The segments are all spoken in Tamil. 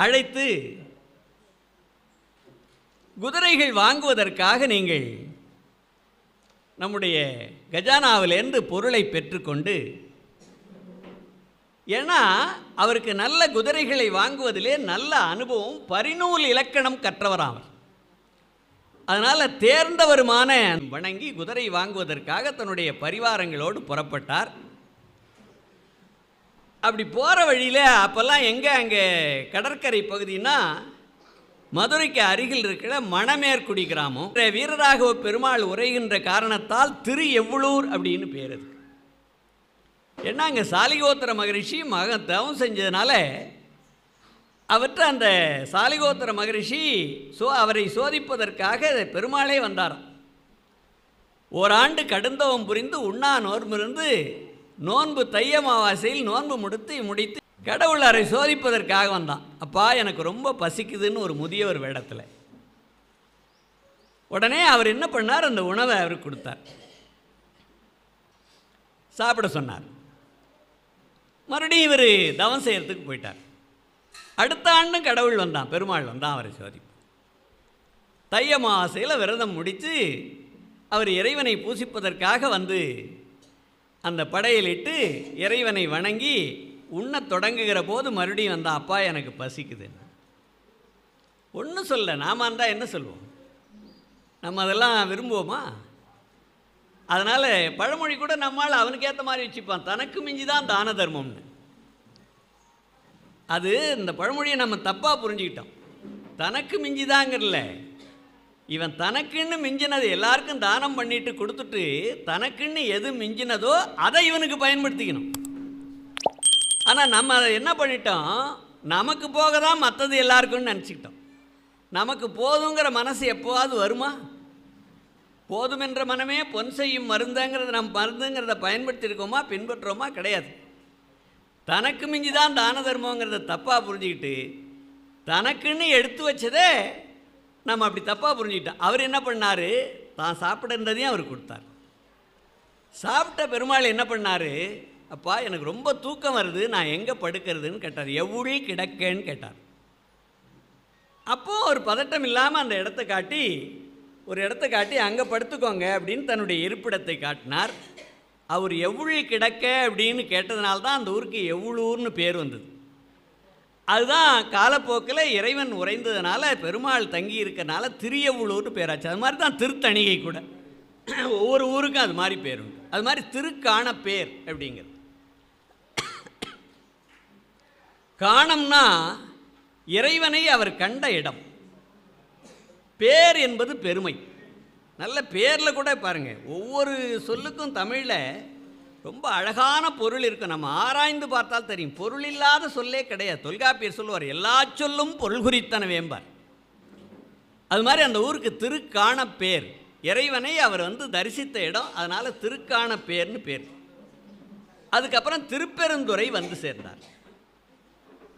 அழைத்து குதிரைகள் வாங்குவதற்காக நீங்கள் நம்முடைய கஜானாவிலிருந்து பொருளை பெற்றுக்கொண்டு, ஏன்னா அவருக்கு நல்ல குதிரைகளை வாங்குவதிலே நல்ல அனுபவம், பரிநூல் இலக்கணம் கற்றவராம். அதனால் தேர்ந்தவருமான வணங்கி குதிரை வாங்குவதற்காக தன்னுடைய பரிவாரங்களோடு புறப்பட்டார். அப்படி போகிற வழியில் அப்போல்லாம் எங்கே அங்கே கடற்கரை பகுதினா மதுரைக்கு அருகில் இருக்கிற மணமேற்குடி கிராமம். வீரராகவ பெருமாள் உரைகின்ற காரணத்தால் திரு எவ்வளூர் அப்படின்னு பேர். அது ஏன்னா அங்கே சாலிகோத்திர மகரிஷி தவம் செஞ்சதுனால அவற்றை அந்த சாலிகோத்திர மகரிஷி அவரை சோதிப்பதற்காக பெருமாளே வந்தாராம். ஓராண்டு கடுந்தவம் புரிந்து உண்ணா நோன்பிருந்து நோன்பு தையமாவாசையில் நோன்பு முடித்து கடவுள் அவரை சோதிப்பதற்காக வந்தான். அப்பா எனக்கு ரொம்ப பசிக்குதுன்னு ஒரு முதியவர் வேடத்தில். உடனே அவர் என்ன பண்ணார், அந்த உணவை அவருக்கு கொடுத்தார், சாப்பிட சொன்னார். மறுபடியும் இவர் தவம் செய்யறதுக்கு போயிட்டார். அடுத்த ஆண்டும் கடவுள் வந்தான், பெருமாள் வந்தான் அவரை சோதிப்பு. தையமாவாசையில் விரதம் முடித்து அவர் இறைவனை பூசிப்பதற்காக வந்து அந்த படையலிட்டு இறைவனை வணங்கி உண்ணத் தொடங்குகிற போது மறுபடியும் வந்தான். அப்பா எனக்கு பசிக்குதுன்னு. ஒன்றும் சொல்ல, நாம இருந்தால் என்ன சொல்லுவோம்? நம்ம அதெல்லாம் விரும்புவோமா? அதனால் பழமொழி கூட நம்மால் அவனுக்கு ஏற்ற மாதிரி வச்சுப்பான், தனக்கு மிஞ்சி தான் தான தர்மம்னு. அது இந்த பழமொழியை நம்ம தப்பாக புரிஞ்சுக்கிட்டோம். தனக்கு மிஞ்சிதாங்கிறல, இவன் தனக்குன்னு மிஞ்சினது எல்லாருக்கும் தானம் பண்ணிட்டு கொடுத்துட்டு தனக்குன்னு எது மிஞ்சினதோ அதை இவனுக்கு பயன்படுத்திக்கணும். ஆனால் நம்ம அதை என்ன பண்ணிட்டோம், நமக்கு போக தான் மற்றது எல்லாருக்குன்னு நினச்சிக்கிட்டோம். நமக்கு போதுங்கிற மனசு எப்போவாது வருமா? போதுமென்ற மனமே பொன் செய்யும் மருந்துங்கிறத நம்ம மருந்துங்கிறத பயன்படுத்தியிருக்கோமா, பின்பற்றுறோமா? கிடையாது. தனக்கு மிஞ்சி தான் தான தர்மங்கிறத தப்பாக புரிஞ்சுக்கிட்டு தனக்குன்னு எடுத்து வச்சதே நம்ம அப்படி தப்பாக புரிஞ்சுக்கிட்டோம். அவர் என்ன பண்ணார், தான் சாப்பிட்றதையும் அவர் கொடுத்தார். சாப்பிட்ட பெருமாள் என்ன பண்ணார், அப்பா எனக்கு ரொம்ப தூக்கம் வருது, நான் எங்கே படுக்கிறதுன்னு கேட்டார். எவ்வளோ கிடக்கேன்னு கேட்டார். அப்போது ஒரு பதட்டம் இல்லாமல் அந்த இடத்த காட்டி, ஒரு இடத்த காட்டி அங்கே படுத்துக்கோங்க அப்படின்னு தன்னுடைய இருப்பிடத்தை காட்டினார். அவர் எவ்வளோ கிடக்க அப்படின்னு கேட்டதுனால தான் அந்த ஊருக்கு எவ்வளூர்னு பேர் வந்தது. அதுதான் காலப்போக்கில் இறைவன் உறைந்ததுனால பெருமாள் தங்கி இருக்கிறனால திரியவுளூர்னு பேராச்சு. அது மாதிரி தான் திருத்தணிகை கூட ஒவ்வொரு ஊருக்கும் அது மாதிரி பேர் உண்டு. அது மாதிரி திருக்காண பேர் அப்படிங்கிறது. காணம்னா இறைவனை அவர் கண்ட இடம். பேர் என்பது பெருமை. நல்ல பேரில் கூட பாருங்கள், ஒவ்வொரு சொல்லுக்கும் தமிழில் ரொம்ப அழகான பொருள் இருக்கும். நம்ம ஆராய்ந்து பார்த்தால் தெரியும். பொருள் இல்லாத சொல்லே கிடையாது. தொல்காப்பியர் சொல்லுவார், எல்லா சொல்லும் பொருள் குறித்தனவேம்பார். அது மாதிரி அந்த ஊருக்கு திருக்காண பேர், இறைவனை அவர் தரிசித்த இடம், அதனால் திருக்காண பேர்னு பேர். அதுக்கப்புறம் திருப்பெருந்துறை வந்து சேர்ந்தார்.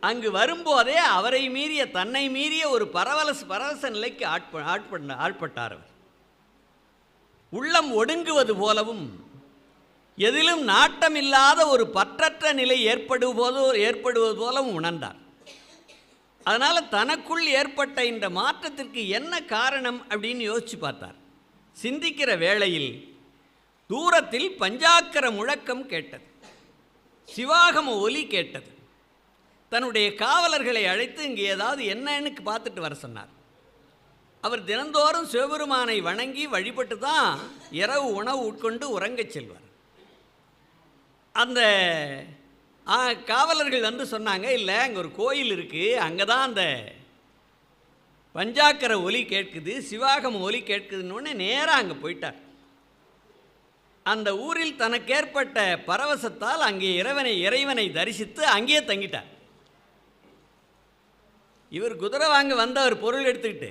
அங்கு வரும்போதே அவரை மீறிய, தன்னை மீறிய ஒரு பரவச நிலைக்கு ஆட்பட்டார். அவர் உள்ளம் ஒடுங்குவது போலவும் எதிலும் நாட்டமில்லாத ஒரு பற்றற்ற நிலை ஏற்படுவது போலவும் உணர்ந்தார். அதனால் தனக்குள் ஏற்பட்ட இந்த மாற்றத்திற்கு என்ன காரணம் அப்படின்னு யோசித்து பார்த்தார். சிந்திக்கிற வேளையில் தூரத்தில் பஞ்சாக்கர முழக்கம் கேட்டது, சிவாகம ஒலி கேட்டது. தன்னுடைய காவலர்களை அழைத்து இங்கே ஏதாவது என்னன்னு பார்த்துட்டு வர சொன்னார். அவர் தினந்தோறும் சிவபெருமானை வணங்கி வழிபட்டு தான் இரவு உணவு உட்கொண்டு உறங்கச் செல்வார். அந்த காவலர்கள் சொன்னாங்க, இல்லை அங்கே ஒரு கோயில் இருக்குது, அங்கே தான் அந்த பஞ்சாக்கர ஒலி கேட்குது, சிவாகம ஒலி கேட்குதுன்னு நேராக அங்கே போயிட்டார். அந்த ஊரில் தனக்கு ஏற்பட்ட பரவசத்தால் அங்கே இறைவனை தரிசித்து அங்கேயே தங்கிட்டார். இவர் குதிரை வாங்க வந்தவர் பொருள் எடுத்துக்கிட்டு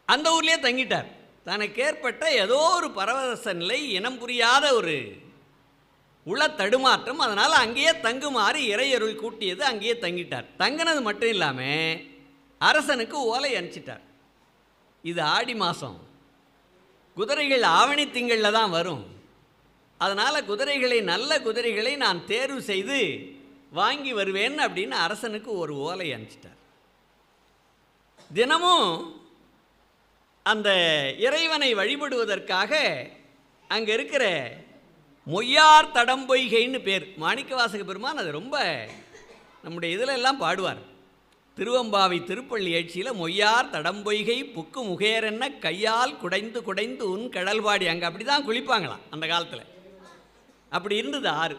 அந்த ஊர்லேயே தங்கிட்டார். தனக்கு ஏற்பட்ட ஏதோ ஒரு பரவச நிலை, இனம் புரியாத ஒரு உள தடுமாற்றம், அதனால் அங்கேயே தங்குமாறு இறையருள் கூட்டியது, அங்கேயே தங்கிட்டார். தங்கினது மட்டும் இல்லாமல் அரசனுக்கு ஓலை அனுப்பிச்சிட்டார். இது ஆடி மாதம், குதிரைகள் ஆவணி திங்களில் தான் வரும். அதனால் நல்ல குதிரைகளை நான் தேர்வு செய்து வாங்கி வருவேன் அப்படின்னு அரசனுக்கு ஒரு ஓலை அனுப்பிச்சிட்டார். தினமும் அந்த இறைவனை வழிபடுவதற்காக அங்கே இருக்கிற மொய்யார் தடம்பொய்கைன்னு பேர். மாணிக்கவாசக பெருமான் அது ரொம்ப நம்முடைய இதில் எல்லாம் பாடுவார். திருவம்பாவை திருப்பள்ளி எழுச்சியில் மொய்யார் தடம்பொய்கை புக்கு முகேரென்ன கையால் குடைந்து குடைந்து உன் கடல்பாடி. அங்கே அப்படி தான் குளிப்பாங்களாம் அந்த காலத்தில். அப்படி இருந்தது ஆறு.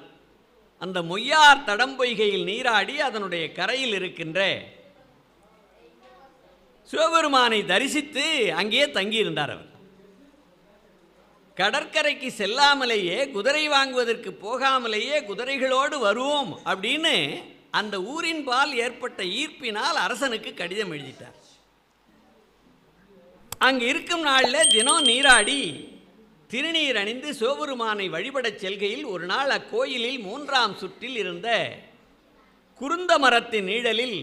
அந்த மொய்யார் தடம்பொய்கையில் நீராடி அதனுடைய கரையில் இருக்கின்ற சிவபெருமானை தரிசித்து அங்கேயே தங்கியிருந்தார் அவர். கடற்கரைக்கு செல்லாமலேயே, குதிரை வாங்குவதற்கு போகாமலேயே குதிரைகளோடு வருவோம் அப்படின்னு அந்த ஊரின் பால் ஏற்பட்ட ஈர்ப்பினால் அரசனுக்கு கடிதம் எழுதிட்டார். அங்கு இருக்கும் நாளில் தினம் நீராடி திருநீர் அணிந்து சிவபெருமானை வழிபடச் செல்கையில் ஒரு நாள் அக்கோயிலில் 3ஆம் சுற்றில் இருந்த குருந்த மரத்தின் நிழலில்,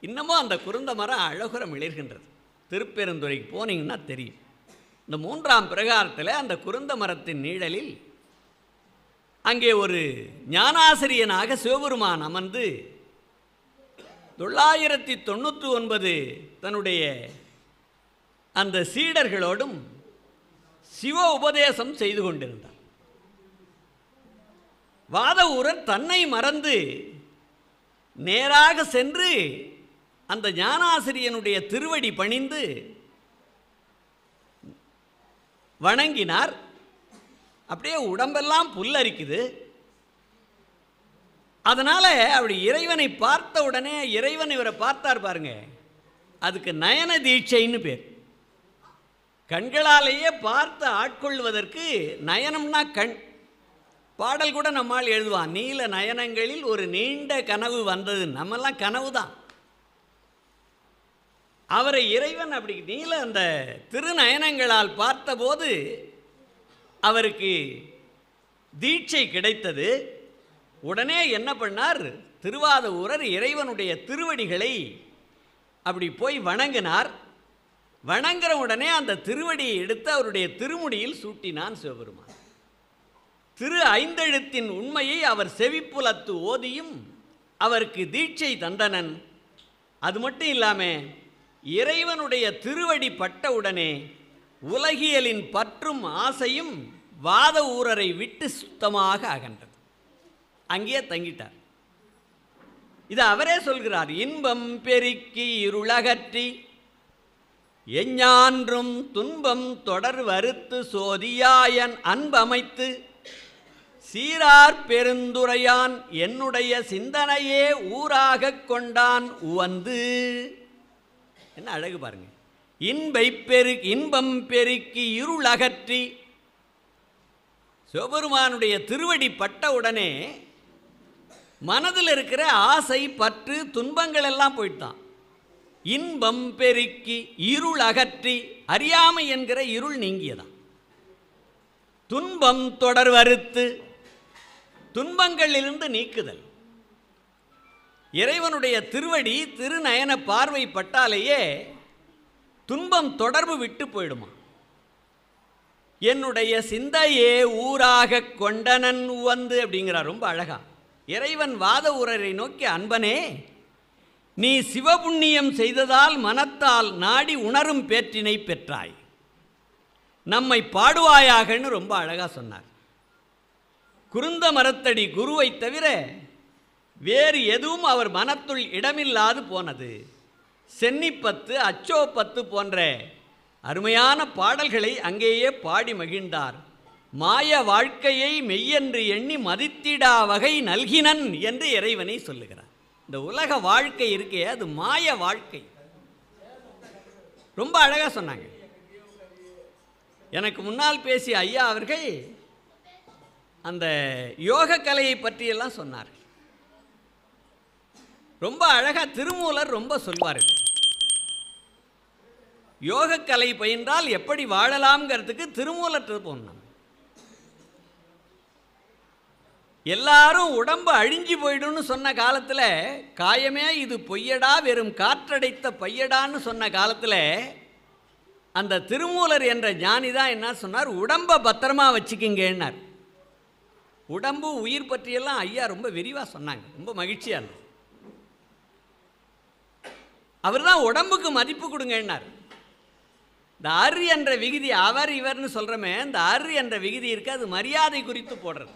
இன்னமும் அந்த குருந்த மரம் அழகுற மிளர்கின்றது. திருப்பெருந்துறைக்கு போனீங்கன்னா தெரியும். இந்த 3ஆம் பிரகாரத்தில் அந்த குருந்த மரத்தின் நிழலில் அங்கே ஒரு ஞானாசிரியனாக சிவபெருமான் அமர்ந்து 999 தன்னுடைய அந்த சீடர்களோடும் சிவ உபதேசம் செய்து கொண்டிருந்தார். வாதவூரர் தன்னை மறந்து நேராக சென்று அந்த ஞானாசிரியனுடைய திருவடி பணிந்து வணங்கினார். அப்படியே உடம்பெல்லாம் புல்லரிக்குது. அதனால் அப்படி இறைவனை பார்த்த உடனே, இறைவன் இவரை பார்த்தார் பாருங்க, அதுக்கு நயன தீட்சைன்னு பேர். கண்களாலேயே பார்த்து ஆட்கொள்வதற்கு நயனம்னா கண். பாடல் கூட நம்மால் எழுதுவான், நீல நயனங்களில் ஒரு நீண்ட கனவு வந்தது. நம்மெல்லாம் கனவு தான். அவரை இறைவன் அப்படி நீல அந்த திருநயனங்களால் பார்த்தபோது அவருக்கு தீட்சை கிடைத்தது. உடனே என்ன பண்ணார், திருவாதவூரர் இறைவனுடைய திருவடிகளை அப்படி போய் வணங்கினார். வணங்குற உடனே அந்த திருவடியை எடுத்து அவருடைய திருமுடியில் சூட்டினான் சிவபெருமான். திரு ஐந்தெழுத்தின் உண்மையை அவர் செவிப்புலத்து ஓதியும் அவருக்கு தீட்சை தந்தனன். அது மட்டும் இல்லாமல் இறைவனுடைய திருவடி பட்டவுடனே உலகியலின் பற்றும் ஆசையும் வாதவூரரை விட்டு சுத்தமாக அகன்றது. அங்கேயே தங்கிட்டார். இது அவரே சொல்கிறார். இன்பம் பெருக்கி இருளகற்றி எஞ்ஞான்றும் துன்பம் தொடர் வருத்து சோதியாயன் அன்பமைத்து சீரார் பெருந்துரையான் என்னுடைய சிந்தனையே ஊராக கொண்டான் உவந்து. என்ன அழகு பாருங்க. இன்பம் பெருக்கி இருளகற்றி, சிவபெருமானுடைய திருவடி பட்ட உடனே மனதில் இருக்கிற ஆசை, பற்று, துன்பங்கள் எல்லாம் போயிட்டான். இன்பம் பெருக்கி இருள் அகற்றி, அறியாமை என்கிற இருள் நீங்கியதான். துன்பம் தொடர் வருத்து, துன்பங்களிலிருந்து நீக்குதல். இறைவனுடைய திருவடி திருநயன பார்வை பட்டாலேயே துன்பம் தொடர்பு விட்டு போயிடுமா. என்னுடைய சிந்தையே ஊராக கொண்டனன் வந்து அப்படிங்கிறார் ரொம்ப அழகா. இறைவன் வாதவூரரை நோக்கி, அன்பனே, நீ சிவபுண்ணியம் செய்ததால் மனத்தால் நாடி உணரும் பேற்றினை பெற்றாய், நம்மை பாடுவாயாகன்னு ரொம்ப அழகா சொன்னார். குருந்த மரத்தடி குருவை தவிர வேறு எதுவும் அவர் மனத்துள் இடமில்லாது போனது. சென்னிப்பத்து, அச்சோப்பத்து போன்ற அருமையான பாடல்களை அங்கேயே பாடி மகிழ்ந்தார். மாய வாழ்க்கையை மெய்யென்று எண்ணி மதித்திடா வகை நல்கினன் என்று இறைவனை சொல்லுகிறார். இந்த உலக வாழ்க்கை இருக்கே, அது மாய வாழ்க்கை. ரொம்ப அழகாக சொன்னாங்க. எனக்கு முன்னால் பேசிய ஐயா அவர்கள் அந்த யோக கலையை பற்றியெல்லாம் சொன்னார். ரொம்ப அழகாக திருமூலர் ரொம்ப சொல்வார். யோகக்கலை பயின்றால் எப்படி வாழலாம்ங்கிறதுக்கு திருமூலற்று போனோம். எல்லாரும் உடம்பு அழிஞ்சு போயிடும்னு சொன்ன காலத்தில், காயமே இது பொய்யடா வெறும் காற்றடைத்த பையடான்னு சொன்ன காலத்தில் அந்த திருமூலர் என்ற ஞானி தான் என்ன சொன்னார், உடம்பை பத்திரமா வச்சுக்கிங்கன்னார். உடம்பு உயிர் பற்றியெல்லாம் ஐயா ரொம்ப விரிவாக சொன்னாங்க. ரொம்ப மகிழ்ச்சியாக இருந்தது. அவர் தான் உடம்புக்கு மதிப்பு கொடுங்கன்னார். இந்த அரு என்ற விகுதி, அவர் இவர்னு சொல்கிறோமே, இந்த அரு என்ற விகுதி இருக்குது, அது மரியாதை குறித்து போடுறது.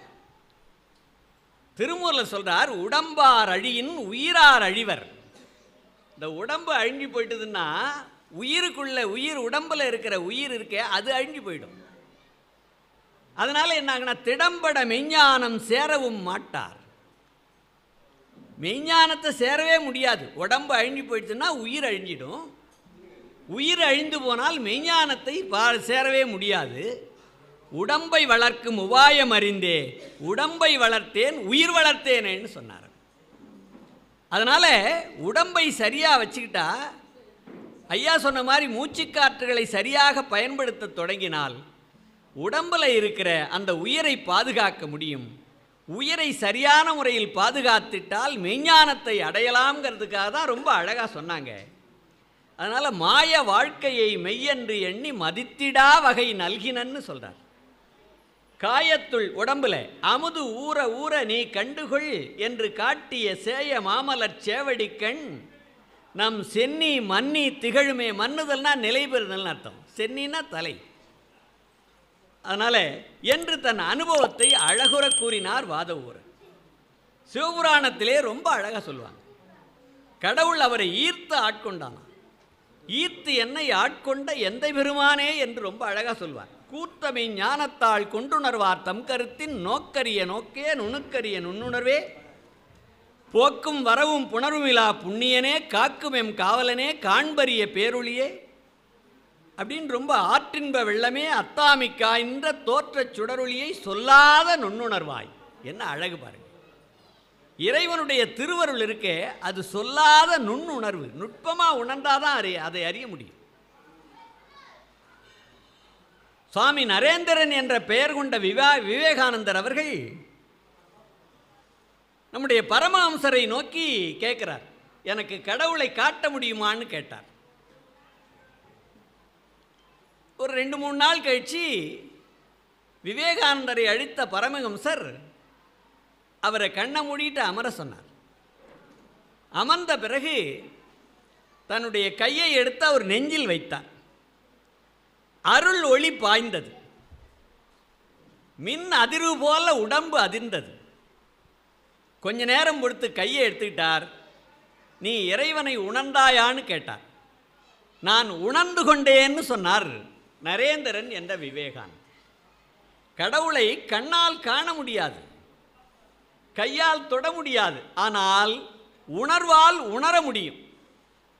திருமூரில் சொல்கிறார், உடம்பார் அழியின் உயிரார் அழிவர். இந்த உடம்பு அழிஞ்சு போயிட்டுதுன்னா உயிருக்குள்ள உயிர், உடம்பில் இருக்கிற உயிர் இருக்கே அது அழிஞ்சு போயிடும். அதனால் என்ன ஆகுனா, திடம்பட மெய்ஞானம் சேரவும் மாட்டார். மெய்ஞானத்தை சேரவே முடியாது. உடம்பு அழிஞ்சு போயிடுச்சுன்னா உயிர் அழிஞ்சிடும். உயிர் அழிந்து போனால் மெய்ஞானத்தை சேரவே முடியாது. உடம்பை வளர்க்கும் உபாயம் அறிந்தே உடம்பை வளர்த்தேன் உயிர் வளர்த்தேனேன்னு சொன்னார். அதனால் உடம்பை சரியாக வச்சுக்கிட்டா, ஐயா சொன்ன மாதிரி மூச்சுக்காற்றுகளை சரியாக பயன்படுத்த தொடங்கினால் உடம்பில் இருக்கிற அந்த உயிரை பாதுகாக்க முடியும். உயிரை சரியான முறையில் பாதுகாத்திட்டால் மெய்ஞானத்தை அடையலாம்ங்கிறதுக்காக தான் ரொம்ப அழகாக சொன்னாங்க. அதனால் மாய வாழ்க்கையை மெய்யென்று எண்ணி மதித்திடா வகை நல்கினன்னு சொல்கிறார். காயத்துள் உடம்புல அமுது ஊற ஊற நீ கண்டுகொள் என்று காட்டிய சேய மாமலர் சேவடிக்கண் நம் சென்னி மன்னி திகழுமே. மன்னுதல்னா நிலை பெறுதல்னு அர்த்தம். சென்னின்னா தலை. அதனால் என்று தன் அனுபவத்தை அழகுற கூறினார் வாதவூரர். சிவபுராணத்திலே ரொம்ப அழகாக சொல்லுவாங்க. கடவுள் அவரை ஈர்த்து ஆட்கொண்டானா. ஈர்த்து என்னை ஆட்கொண்ட எந்த பெருமானே என்று ரொம்ப அழகாக சொல்வார். கூத்தமை ஞானத்தால் கொண்டுணர்வார் தம் கருத்தின் நோக்கரிய நோக்கே நுணுக்கரிய நுண்ணுணர்வே போக்கும் வரவும் புணர்வுமிலா புண்ணியனே காக்கும் எம் காவலனே காண்பரிய பேரொழியே அப்படின்னு ரொம்ப ஆற்றின்ப வெள்ளமே அத்தாமிக்காய்ன்ற தோற்றச் சுடரொளியை சொல்லாத நுண்ணுணர்வாய். என்ன அழகு பாருங்க. இறைவனுடைய திருவருள் இருக்கே, அது சொல்லாத நுண்ணுணர்வு. நுட்பமாக உணர்ந்தாதான் அதை அறிய முடியும். சுவாமி நரேந்திரன் என்ற பெயர் கொண்ட விவேகானந்தர் அவர்கள் நம்முடைய பரமஹம்சரை நோக்கி கேட்கிறார், எனக்கு கடவுளை காட்ட முடியுமான்னு கேட்டார். ஒரு 2-3 நாள் கழித்து விவேகானந்தரை அழித்த பரமஹம்சர் அவரை கண்ணை மூடிட்டு அமர சொன்னார். அமர்ந்த பிறகு தன்னுடைய கையை எடுத்து அவர் நெஞ்சில் வைத்தார். அருள் ஒளி பாய்ந்தது. மின் அதிர்வு போல உடம்பு அதிர்ந்தது. கொஞ்ச நேரம் பொறுத்து கையை எடுத்துக்கிட்டார். நீ இறைவனை உணர்ந்தாயான்னு கேட்டார். நான் உணர்ந்து கொண்டேன்னு சொன்னார் நரேந்திரன் என்ற விவேகானந்தர். கடவுளை கண்ணால் காண முடியாது, கையால் தொட முடியாது, ஆனால் உணர்வால் உணர முடியும்.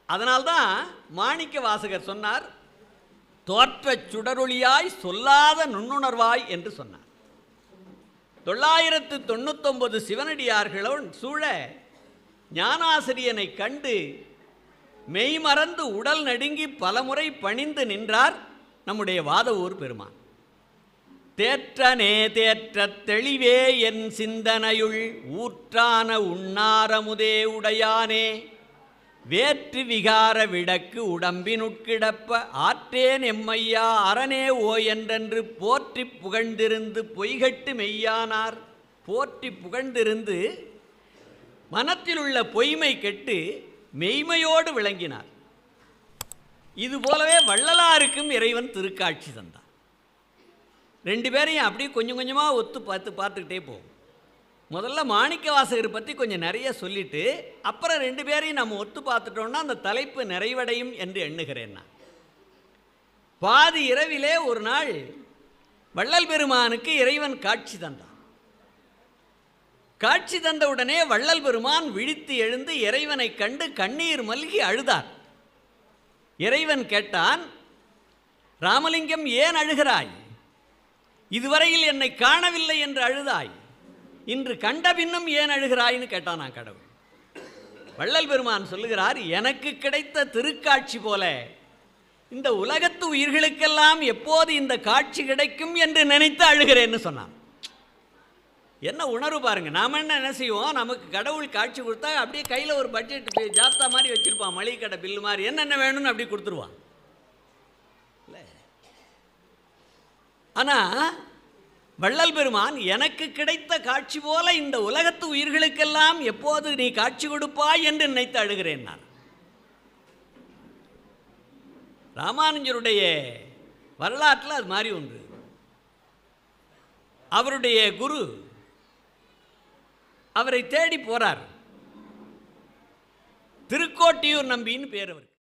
அதனால்தான் மாணிக்க வாசகர் சொன்னார், தோற்றச் சுடரொளியாய் சொல்லாத நுண்ணுணர்வாய் என்று சொன்னார். 999 சிவனடியார்களோடு சூழ ஞானாசிரியனை கண்டு மெய்மறந்து உடல் நடுங்கி பலமுறை பணிந்து நின்றார் நம்முடைய வாதவூர் பெருமான். தேற்றனே தேற்றத் தெளிவே என் சிந்தனையுள் ஊற்றான உண்ணாரமுதே உடையானே வேற்று விகார விடக்கு உடம்பினுட்கிடப்ப ஆற்றேன் எம்மையா அரணே ஓ என்றென்று போற்றி புகழ்ந்திருந்து பொய்கட்டு மெய்யானார். போற்றி புகழ்ந்திருந்து மனத்தில் உள்ள பொய்மை கெட்டு மெய்மையோடு விளங்கினார். இதுபோலவே வள்ளலாருக்கும் இறைவன் திருக்காட்சி தந்தார். 2 பேரையும் அப்படியே கொஞ்சம் கொஞ்சமாக ஒத்து பார்த்துக்கிட்டே போகும். முதல்ல மாணிக்க வாசகர் பற்றி கொஞ்சம் நிறைய சொல்லிவிட்டு அப்புறம் 2 பேரையும் நம்ம ஒத்து பார்த்துட்டோம்னா அந்த தலைப்பு நிறைவடையும் என்று எண்ணுகிறேன் நான். பாதி இரவிலே ஒரு நாள் வள்ளல் பெருமானுக்கு இறைவன் காட்சி தந்தான். காட்சி தந்தவுடனே வள்ளல் பெருமான் விழித்து எழுந்து இறைவனை கண்டு கண்ணீர் மல்கி அழுதார். இறைவன் கேட்டான், ராமலிங்கம் ஏன் அழுகிறாய்? இதுவரையில் என்னை காணவில்லை என்று அழுதாய், இன்று கண்ட பின்னும் ஏன் அழுகிறாய்னு கேட்டான் நான் கடவுள். வள்ளல் பெருமான் சொல்லுகிறார், எனக்கு கிடைத்த திருக்காட்சி போல இந்த உலகத்து உயிர்களுக்கெல்லாம் எப்போது இந்த காட்சி கிடைக்கும் என்று நினைத்து அழுகிறேன்னு சொன்னான். என்ன உணர்வு பாருங்க. நாம் என்ன செய்வோம், நமக்கு கடவுள் காட்சி கொடுத்தா அப்படியே கையில் ஒரு பட்ஜெட் ஜாப்தா மாதிரி வச்சுருப்பான், மளிகை கடை பில்லு மாதிரி, என்னென்ன வேணும்னு அப்படி கொடுத்துருவான். இல்லை, ஆனால் வள்ளல் பெருமான் எனக்கு கிடைத்த காட்சி போல இந்த உலகத்து உயிர்களுக்கெல்லாம் எப்போது நீ காட்சி கொடுப்பாய் என்று நினைத்து அழுகிறேன் நான். ராமானுஜருடைய வரலாற்றில் அது மாதிரி ஒன்று. அவருடைய குரு அவரை தேடி போறார். திருக்கோட்டியூர் நம்பின்னு பேர் அவருக்கு.